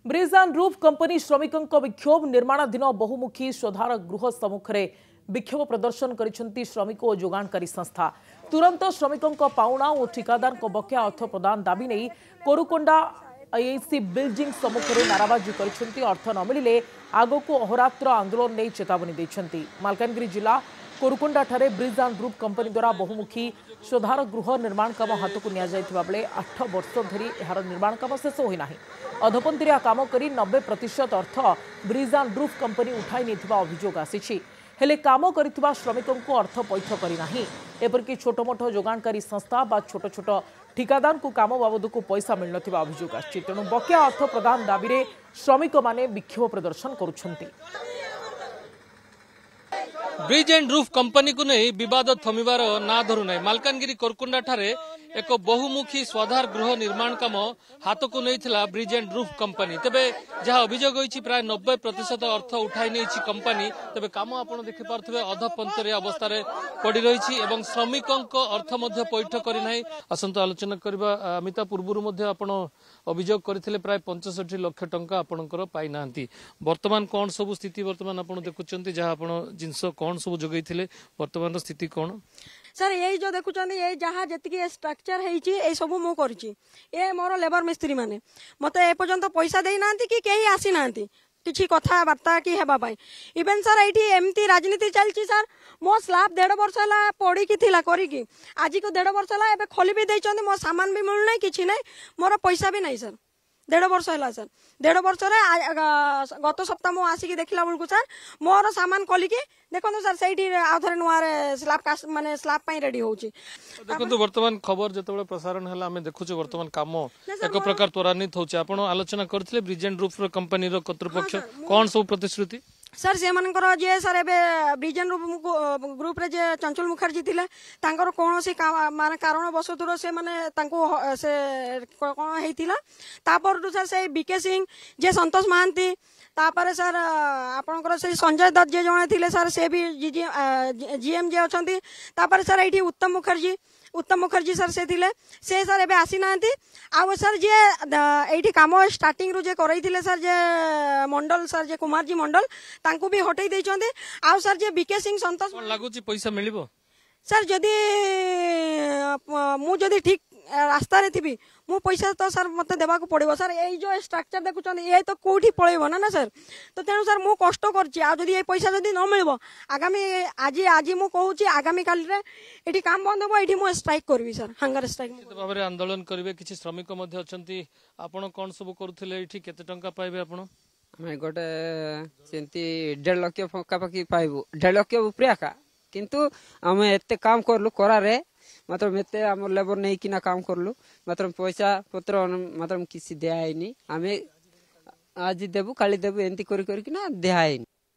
Bridge and roof company श्रमिकों विक्षोभ निर्माणाधीन बहुमुखी स्वधार गृह सम्मुखें विक्षोभ प्रदर्शन करिसेंती श्रमिक और जोगाणकारी संस्था। तुरंत श्रमिकों पाउणा और ठिकादार बकेया अर्थ प्रदान दाबी नहीं कोरुकोंडा आईआईसी बिल्डिंग सम्मुखें नाराबाजी करिसेंती। अर्थ न मिलिले आगो को अहोरात्र आंदोलन नहीं चेतावनी देइछंती। मालकानगिरी जिला कोरुकोंडा ठारे ब्रिज एंड रूफ कंपनी द्वारा बहुमुखी स्वधार गृह निर्माण काम हाथ को निया बेले 8 वर्ष धरी यार निर्माण काम शेष होना। अधपंथीरिया काम करी 90% अर्थ ब्रिज एंड रूफ कंपनी उठाई नहीं अभियोग आसी हेले काम करिथिबा श्रमिकों को अर्थ पैठ करना। एपरिक छोटमोट जोगाणकारी संस्था बा छोट छोट ठिकादार को काम बाबद को पैसा मिल नथिबा अभियोग आछि। तेणु बकेया अर्थ प्रदान दाबी रे श्रमिक माने विक्षोभ प्रदर्शन करुछंती। ब्रिज एंड रूफ कंपनी को नहीं विवाद थमिबार ना धरू ना। मालकानगिरी कोरकुंडा ठारे एक बहुमुखी स्वधार गृह निर्माण काम हाथ को नहीं थिला ब्रिज एंड रूफ कंपनी। तेबे जहाँ अभियोग होइछि प्राय 90% अर्थ उठाई नहीं कंपनी। तेबे काम आपन देखि पारथबे अधपंतरे अवस्था रे पड़ी रहिछि एवं श्रमिकों अर्थ मध्य पैठ करि नाही। असंत आलोचना करबा अमिता पूर्वरु मध्य आपन अभियोग करथिले प्राय 65 लाख टंका आपनकर पाई नांती। वर्तमान कोन सब स्थिति वर्तमान आपन देखुचंती जहाँ आपन जिंस कोन सब जोगैथिले वर्तमान स्थिति कोन सर यही जो देखुं ये जहाँ जी स्ट्रक्चर है सब मु कर मोर लेबर मिस्त्री माने मत एपर्यंत पैसा देना कि कहीं आसी ना किसी कथबार्ता कि हेबाई इवेन सर ये एमती राजनीति चलती सर मो स्लाब 1.5 वर्ष है पड़ी करी आज को 1.5 वर्ष है खोली भी देते मो सामान भी मिलूना कि ना मोर पैसा भी नहीं सर 1.5 वर्ष है सर 1.5 वर्ष गत सप्ताह मुझे आसिक देखला बेलू सर मोर सामान खोलिकी देखो सर से आउे नुआ स्लाब माने स्लाब रेडी होची। देखो वर्तमान खबर जो प्रसारण है आम देखु वर्तमान काम एक प्रकार त्वरान्वित होची। आपण आलोचना करथिले ब्रिज एंड रूफ कंपनी रो कर्तृपक्ष कोन सब प्रतिश्रुति सर से जे सर एबे ब्रिज एंड ग्रुप रे जे चंचल मुखर्जी थिले तांकर कोनोसी माने कारण बसतुर से माने तांको से कोन हेतिला तापर सर से बीके सिंह जे संतोष महांती तापर सर आपनकर से संजय दत्त जे जणे थिले सर से भी जीएम जे अछंती तापर सर एठी उत्तम मुखर्जी सर से सर एबे आसी नांती आ सर जे एठी काम स्टार्टिंग रु जे करैथिले सर जे मंडल सर जे कुमार जी मंडल तांको भी हटै दैछंती आ सर जे बीके सिंह संतोष कोन लागुची पैसा मिलिबो सर जदी मु जदी ठीक रास्ता रे थी मु पैसा तो सर मत देवा को पड़ो सर ये जो स्ट्रक्चर देखुं ये तो कौटी पलैब ना सर तो तेणु सर मु कष्ट कर पैसा जदि न मिल आगामी आज आज मु कहूँ आगामी काल ये काम बंद हम ये स्ट्राइक करी सर हंगर स्ट्राइक भाव आंदोलन करेंगे किसी श्रमिक आपण कौन सब करुले केते टंका पाइबे आपण आम गोटे सेमती 1.5 लाख पकापाखि पाइबू 1.5 लाख उपरे आका किंतु आम एते काम करलु करारे मतलब एते आम लेबर नहीं किना काम करलु मतलब पैसा पत्र मतलब किसी दिया आम आज देबू काली देबू एंती करी ना दिया